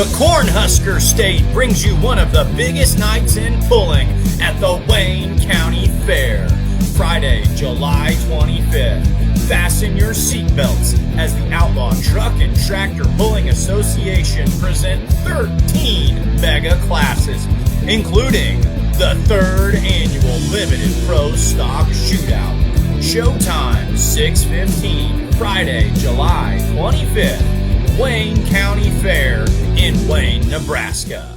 The Cornhusker State brings you one of the biggest nights in pulling at the Wayne County Fair, Friday, July 25th. Fasten your seatbelts as the Outlaw Truck and Tractor Pulling Association present 13 mega classes, including the 3rd annual Limited Pro Stock Shootout. Showtime 6:15, Friday, July 25th. Wayne County Fair in Wayne, Nebraska.